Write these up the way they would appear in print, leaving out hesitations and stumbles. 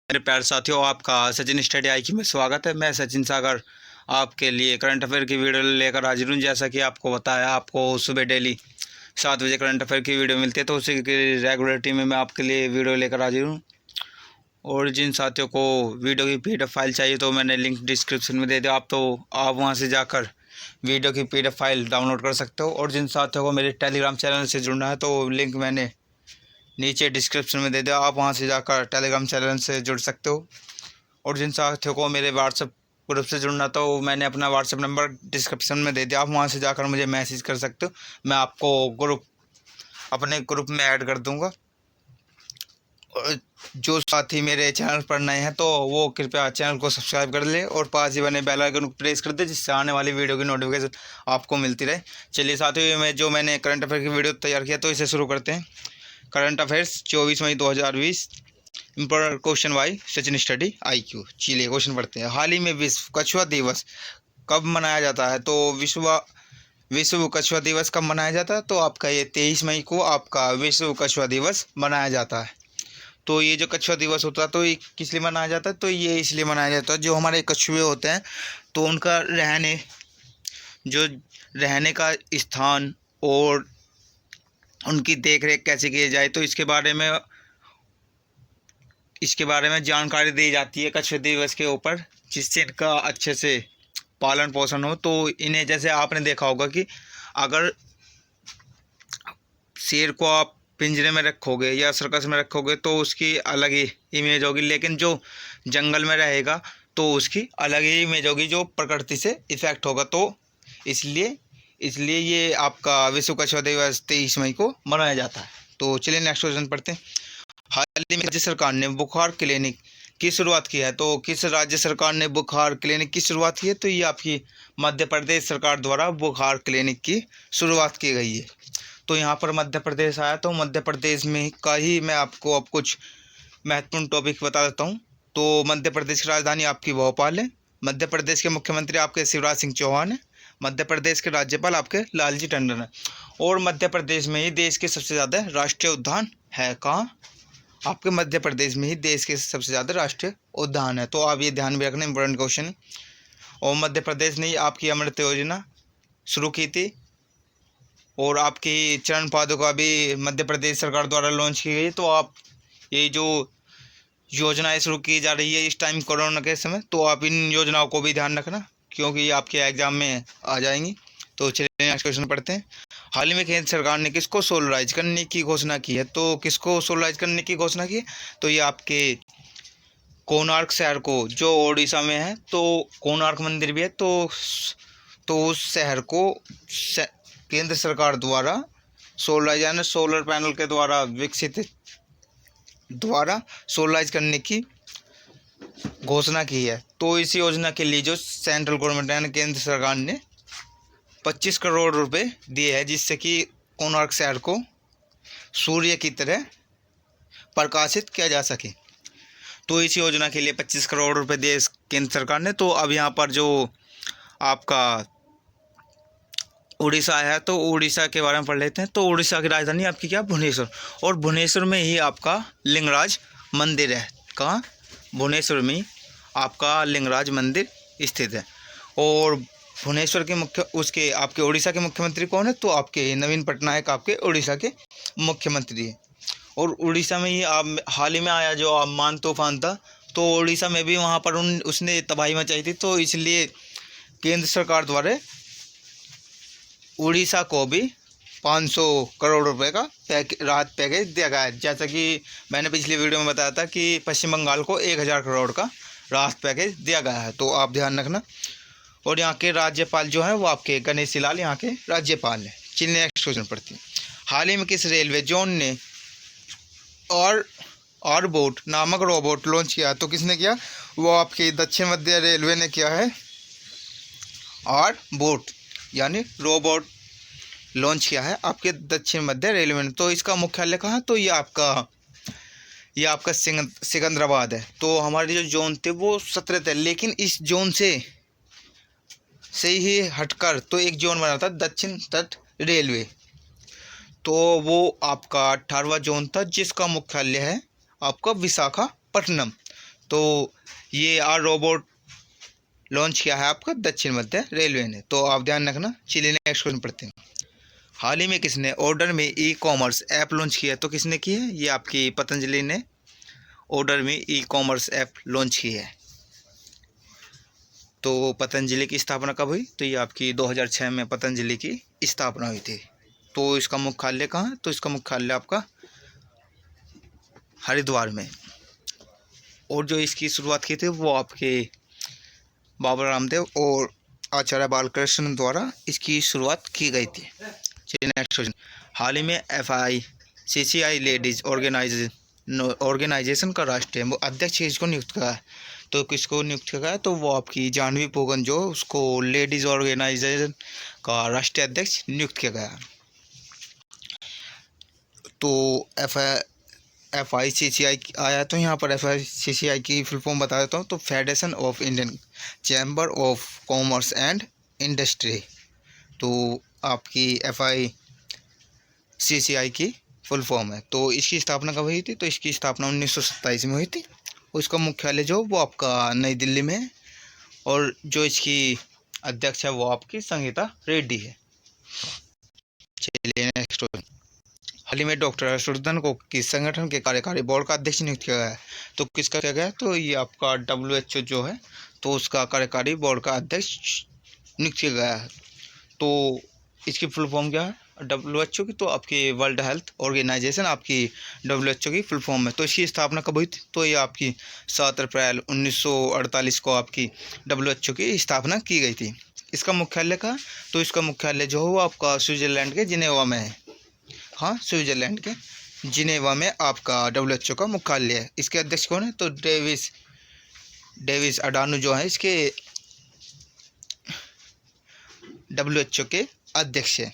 मेरे प्यारे साथियों, आपका सचिन स्टडी आई में स्वागत है। मैं सचिन सागर आपके लिए करंट अफेयर की वीडियो लेकर हाजिर हूँ। जैसा कि आपको बताया, आपको सुबह डेली 7 बजे करंट अफेयर की वीडियो मिलती है, तो उसी की रेगुलरिटी में मैं आपके लिए वीडियो लेकर हाजिर हूँ। और जिन साथियों को वीडियो की PDF फाइल चाहिए तो मैंने लिंक डिस्क्रिप्शन में दे दिया, आप वहाँ से जाकर वीडियो की PDF फाइल डाउनलोड कर सकते हो। और जिन साथियों को मेरे टेलीग्राम चैनल से जुड़ना है तो लिंक मैंने नीचे डिस्क्रिप्शन में दे दिया, आप वहां से जाकर टेलीग्राम चैनल से जुड़ सकते हो। और जिन साथियों को मेरे व्हाट्सएप ग्रुप से जुड़ना तो मैंने अपना व्हाट्सएप नंबर डिस्क्रिप्शन में दे दिया, आप वहां से जाकर मुझे मैसेज कर सकते हो। मैं आपको अपने ग्रुप में ऐड कर दूंगा। और जो साथी मेरे चैनल पर नए हैं तो वो कृपया चैनल को सब्सक्राइब कर ले और पास ही बने बेल आइकन को प्रेस कर दे, जिससे आने वाली वीडियो की नोटिफिकेशन आपको मिलती रहे। चलिए साथियों, मैंने करंट अफेयर की वीडियो तैयार किया तो इसे शुरू करते हैं। करंट अफेयर्स 24 मई 2020, important question by Sachin study IQ। चलिए क्वेश्चन पढ़ते हैं। हाल ही में विश्व कछुआ दिवस कब मनाया जाता है? तो विश्व कछुआ दिवस कब मनाया जाता है? तो आपका ये 23 मई को आपका विश्व कछुआ दिवस मनाया जाता है। तो ये जो कछुआ दिवस होता है तो ये किस लिए मनाया जाता है? तो ये इसलिए मनाया जाता है, जो हमारे कछुए होते हैं तो उनका रहने का स्थान और उनकी देख रेख कैसे की जाए, तो इसके बारे में जानकारी दी जाती है कछुआ दिवस के ऊपर, जिससे इनका अच्छे से पालन पोषण हो। तो इन्हें, जैसे आपने देखा होगा कि अगर शेर को आप पिंजरे में रखोगे या सर्कस में रखोगे तो उसकी अलग ही इमेज होगी, लेकिन जो जंगल में रहेगा तो उसकी अलग ही इमेज होगी, जो प्रकृति से इफेक्ट होगा। तो इसलिए ये आपका विश्व कछुआ दिवस 23 मई को मनाया जाता है। तो चलिए नेक्स्ट क्वेश्चन पढ़ते हैं। हाल ही में राज्य सरकार ने बुखार क्लिनिक की शुरुआत की है। तो किस राज्य सरकार ने बुखार क्लिनिक की शुरुआत की है? तो ये आपकी मध्य प्रदेश सरकार द्वारा बुखार क्लिनिक की शुरुआत की गई है। तो यहाँ पर मध्य प्रदेश आया, तो मध्य प्रदेश में का ही मैं आपको अब कुछ महत्वपूर्ण टॉपिक बता देता हूँ। तो मध्य प्रदेश की राजधानी आपकी भोपाल है। मध्य प्रदेश के मुख्यमंत्री आपके शिवराज सिंह चौहान है। मध्य प्रदेश के राज्यपाल आपके लालजी टंडन है। और मध्य प्रदेश में ही देश के सबसे ज़्यादा राष्ट्रीय उद्यान है। कहाँ? आपके मध्य प्रदेश में ही देश के सबसे ज़्यादा राष्ट्रीय उद्यान है। तो आप ये ध्यान में रखना, इंपॉर्टेंट क्वेश्चन है। और मध्य प्रदेश ने आपकी अमृत योजना शुरू की थी, और आपकी चरण पादुका भी मध्य प्रदेश सरकार द्वारा लॉन्च की गई। तो आप ये जो योजनाएं शुरू की जा रही है इस टाइम कोरोना के समय, तो आप इन योजनाओं को भी ध्यान रखना, क्योंकि ये आपके एग्जाम में आ जाएंगी। तो चलिए नेक्स्ट क्वेश्चन पढ़ते हैं। हाल ही में केंद्र सरकार ने किसको सोलराइज करने की घोषणा की है? तो किसको सोलराइज करने की घोषणा की है? तो ये आपके कोणार्क शहर को, जो ओडिशा में है, तो कोणार्क मंदिर भी है, तो उस शहर को केंद्र सरकार द्वारा सोलराइज यानी सोलर पैनल के द्वारा सोलराइज करने की घोषणा की है। तो इस योजना के लिए जो सेंट्रल गवर्नमेंट यानी केंद्र सरकार ने 25 करोड़ रुपए दिए हैं, जिससे कि कोणार्क शहर को सूर्य की तरह प्रकाशित किया जा सके। तो इस योजना के लिए 25 करोड़ रुपए दिए केंद्र सरकार ने। तो अब यहाँ पर जो आपका उड़ीसा है, तो उड़ीसा के बारे में पढ़ लेते हैं। तो उड़ीसा की राजधानी आपकी क्या? भुवनेश्वर। और भुवनेश्वर में ही आपका लिंगराज मंदिर है। कहाँ? भुवनेश्वर में आपका लिंगराज मंदिर स्थित है। और भुवनेश्वर के आपके उड़ीसा के मुख्यमंत्री कौन है? तो आपके नवीन पटनायक आपके उड़ीसा के मुख्यमंत्री हैं। और उड़ीसा में ही आप हाल ही में आया जो अम्फान तूफान था, तो उड़ीसा में भी वहाँ पर उसने तबाही मचाई थी। तो इसलिए केंद्र सरकार द्वारा उड़ीसा को भी 500 करोड़ रुपए का राहत पैकेज दिया गया है। जैसा कि मैंने पिछली वीडियो में बताया था कि पश्चिम बंगाल को 1000 करोड़ का राहत पैकेज दिया गया है। तो आप ध्यान रखना। और यहाँ के राज्यपाल जो हैं वो आपके गणेशी लाल यहाँ के राज्यपाल हैं। चलिए नेक्स्ट क्वेश्चन पढ़ते हैं। हाल ही में किस रेलवे जोन ने ऑरबोट नामक रोबोट लॉन्च किया? तो किसने किया? वो आपके दक्षिण मध्य रेलवे ने किया है। ऑरबोट यानी रोबोट लॉन्च किया है आपके दक्षिण मध्य रेलवे ने। तो इसका मुख्यालय कहाँ? तो ये आपका सिकंदराबाद है। तो हमारे जो जोन थे वो 17 थे, लेकिन इस जोन से ही हटकर तो एक जोन बना था दक्षिण तट रेलवे। तो वो आपका 18वां जोन था, जिसका मुख्यालय है आपका विशाखापट्टनम। तो ये रोबोट लॉन्च किया है आपका दक्षिण मध्य रेलवे ने। तो आप ध्यान रखना। चलिए नेक्स्ट क्वेश्चन पढ़ते हैं। हाल ही में किसने ऑर्डर में ई कॉमर्स ऐप लॉन्च किया है? तो किसने की है? ये आपकी पतंजलि ने ऑर्डर में ई कॉमर्स ऐप लॉन्च की है। तो पतंजलि की स्थापना कब हुई? तो ये आपकी 2006 में पतंजलि की स्थापना हुई थी। तो इसका मुख्यालय कहाँ है? तो इसका मुख्यालय आपका हरिद्वार में। और जो इसकी शुरुआत की थी वो आपके बाबा रामदेव और आचार्य बालकृष्ण द्वारा इसकी शुरुआत की गई थी। चलिए नेक्स्ट क्वेश्चन। हाल ही में FICCI लेडीज ऑर्गेनाइजेशन का राष्ट्रीय अध्यक्ष किसको नियुक्त किया है? तो किसको नियुक्त किया है? तो वो आपकी जानवी पोगन जो उसको लेडीज ऑर्गेनाइजेशन का राष्ट्रीय अध्यक्ष नियुक्त किया गया है। तो FICCI आया, तो यहाँ पर FICCI की फुल फॉर्म बता देता हूँ। तो federation of Indian chamber of commerce and industry. तो आपकी FICCI की फुल फॉर्म है। तो इसकी स्थापना कब हुई थी? तो इसकी स्थापना 1927 में हुई थी। उसका मुख्यालय जो वो आपका नई दिल्ली में है। और जो इसकी अध्यक्ष है वो आपकी संगीता रेड्डी है। चलिए नेक्स्ट। हाल ही में डॉक्टर हर्षवर्धन को किस संगठन के कार्यकारी बोर्ड का अध्यक्ष नियुक्त किया गया है? तो किसका किया गया? तो ये आपका WHO जो है तो उसका कार्यकारी बोर्ड का अध्यक्ष नियुक्त किया गया है। तो इसकी फुल फॉर्म क्या है WHO की? तो आपकी वर्ल्ड हेल्थ ऑर्गेनाइजेशन आपकी WHO की फुल फॉर्म है। तो इसकी स्थापना कब हुई थी? तो ये आपकी 7 अप्रैल 1948 को आपकी WHO की स्थापना की गई थी। इसका मुख्यालय कहाँ? तो इसका मुख्यालय जो है वो आपका स्विट्ज़रलैंड के जिनेवा में है। हाँ, स्विट्ज़रलैंड के जिनेवा में आपका WHO का मुख्यालय है। इसके अध्यक्ष कौन है? तो डेविस अडानू जो है इसके WHO के अध्यक्ष है।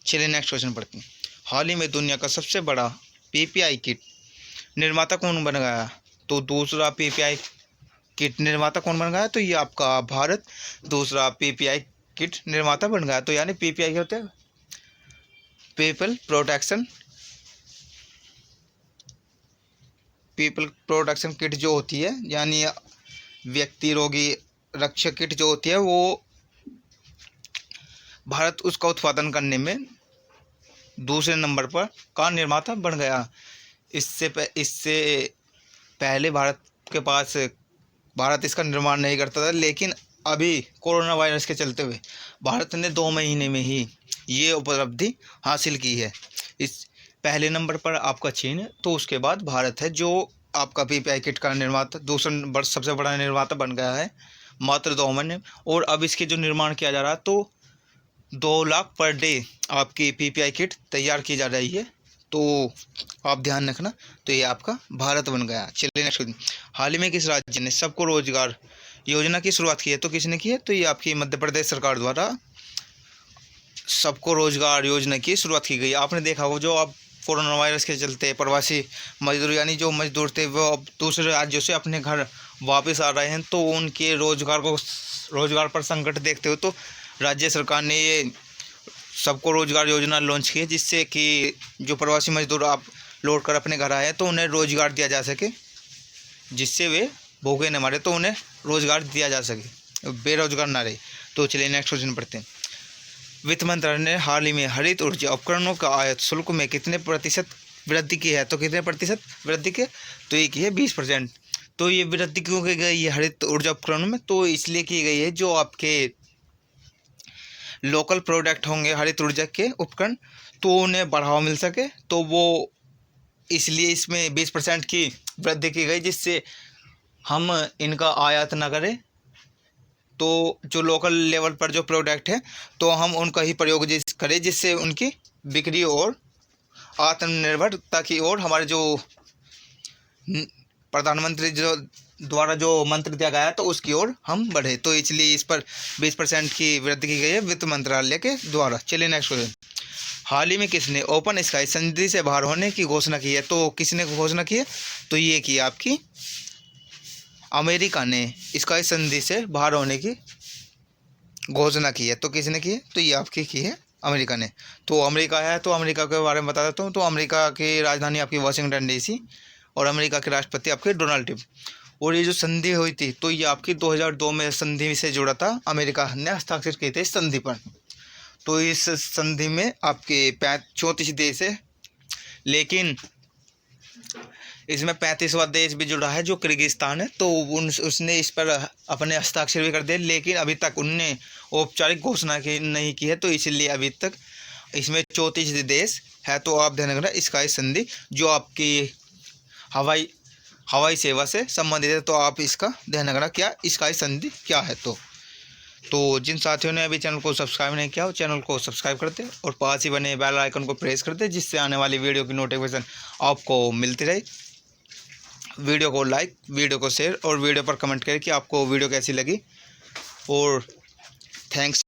चलिए नेक्स्ट क्वेश्चन पढ़ते हैं। हाल ही में दुनिया का सबसे बड़ा PPI किट निर्माता कौन बन गया? तो दूसरा PPI किट निर्माता कौन बन गया? तो ये आपका भारत दूसरा PPI किट निर्माता बन गया। तो यानी PPI क्या होता है? पीपल प्रोटेक्शन किट जो होती है, यानी व्यक्ति रोगी रक्षक किट जो होती है, वो भारत उसका उत्पादन करने में दूसरे नंबर पर का निर्माता बन गया। इससे पहले भारत इसका निर्माण नहीं करता था, लेकिन अभी कोरोना वायरस के चलते हुए भारत ने 2 महीने में ही ये उपलब्धि हासिल की है। इस पहले नंबर पर आपका चीन है, तो उसके बाद भारत है जो आपका PPI किट का निर्माता दूसरा सबसे बड़ा निर्माता बन गया है मात्र 2 महीने। और अब इसके जो निर्माण किया जा रहा है तो 2 लाख पर डे आपकी PPI किट तैयार की जा रही है। तो आप ध्यान रखना। तो ये आपका भारत बन गया। चलिए नेक्स्ट। हाल ही में किस राज्य ने सबको रोजगार योजना की शुरुआत की है? तो किसने की है? तो ये आपकी मध्य प्रदेश सरकार द्वारा सबको रोजगार योजना की शुरुआत की गई। आपने देखा हो जो अब कोरोना वायरस के चलते प्रवासी मजदूर यानी जो मजदूर थे वो अब दूसरे राज्यों से अपने घर वापस आ रहे हैं, तो उनके रोजगार पर संकट देखते हुए तो राज्य सरकार ने ये सबको रोजगार योजना लॉन्च की है, जिससे कि जो प्रवासी मजदूर आप लौट कर अपने घर आए तो उन्हें रोजगार दिया जा सके, जिससे वे भूखे न मरे, तो उन्हें रोजगार दिया जा सके, बेरोजगार ना रहे। तो चलिए नेक्स्ट क्वेश्चन पढ़ते हैं। वित्त मंत्रालय ने हाल ही में हरित ऊर्जा उपकरणों का आयात शुल्क में कितने प्रतिशत वृद्धि की है? तो कितने प्रतिशत वृद्धि की? तो ये की है 20%। तो ये वृद्धि क्यों की गई है हरित ऊर्जा उपकरणों में? तो इसलिए की गई है जो आपके लोकल प्रोडक्ट होंगे हरित ऊर्जा के उपकरण, तो उन्हें बढ़ावा मिल सके, तो वो इसलिए इसमें 20% की वृद्धि की गई, जिससे हम इनका आयात न करें। तो जो लोकल लेवल पर जो प्रोडक्ट है तो हम उनका ही प्रयोग करें, जिससे उनकी बिक्री और आत्मनिर्भरता की ओर हमारे जो प्रधानमंत्री जो द्वारा जो मंत्र दिया गया है तो उसकी ओर हम बढ़े। तो इसलिए इस पर 20% की वृद्धि की गई है वित्त मंत्रालय के द्वारा। चलिए नेक्स्ट क्वेश्चन। हाल ही में किसने ओपन स्काई संधि से बाहर होने की घोषणा की है? तो किसने घोषणा की है? तो ये की आपकी अमेरिका ने स्काई संधि से बाहर होने की घोषणा की है। तो किसने की है? तो ये आपकी की है अमेरिका ने। तो अमेरिका है, तो अमेरिका के बारे में बता देता हूँ। तो अमेरिका की राजधानी आपकी वाशिंगटन DC और अमेरिका के राष्ट्रपति आपके डोनाल्ड ट्रम्प। और ये जो संधि हुई थी तो ये आपकी 2002 में संधि से जुड़ा था, अमेरिका ने हस्ताक्षर किए थे इस संधि पर। तो इस संधि में आपके 34 देश है, लेकिन इसमें 35वां देश भी जुड़ा है जो किर्गिस्तान है। तो उसने इस पर अपने हस्ताक्षर भी कर दिए, लेकिन अभी तक उनने औपचारिक घोषणा नहीं की है, तो इसलिए अभी तक इसमें 34 देश है। तो आप ध्यान रखना स्काई संधि जो आपकी हवाई सेवा से संबंधित है, तो आप इसका ध्यान रखना क्या स्काई संधि क्या है। तो जिन साथियों ने अभी चैनल को सब्सक्राइब नहीं किया हो, चैनल को सब्सक्राइब कर दे और पास ही बने बेल आइकन को प्रेस कर दे, जिससे आने वाली वीडियो की नोटिफिकेशन आपको मिलती रहे। वीडियो को लाइक, वीडियो को शेयर और वीडियो पर कमेंट करें कि आपको वीडियो कैसी लगी। और थैंक्स।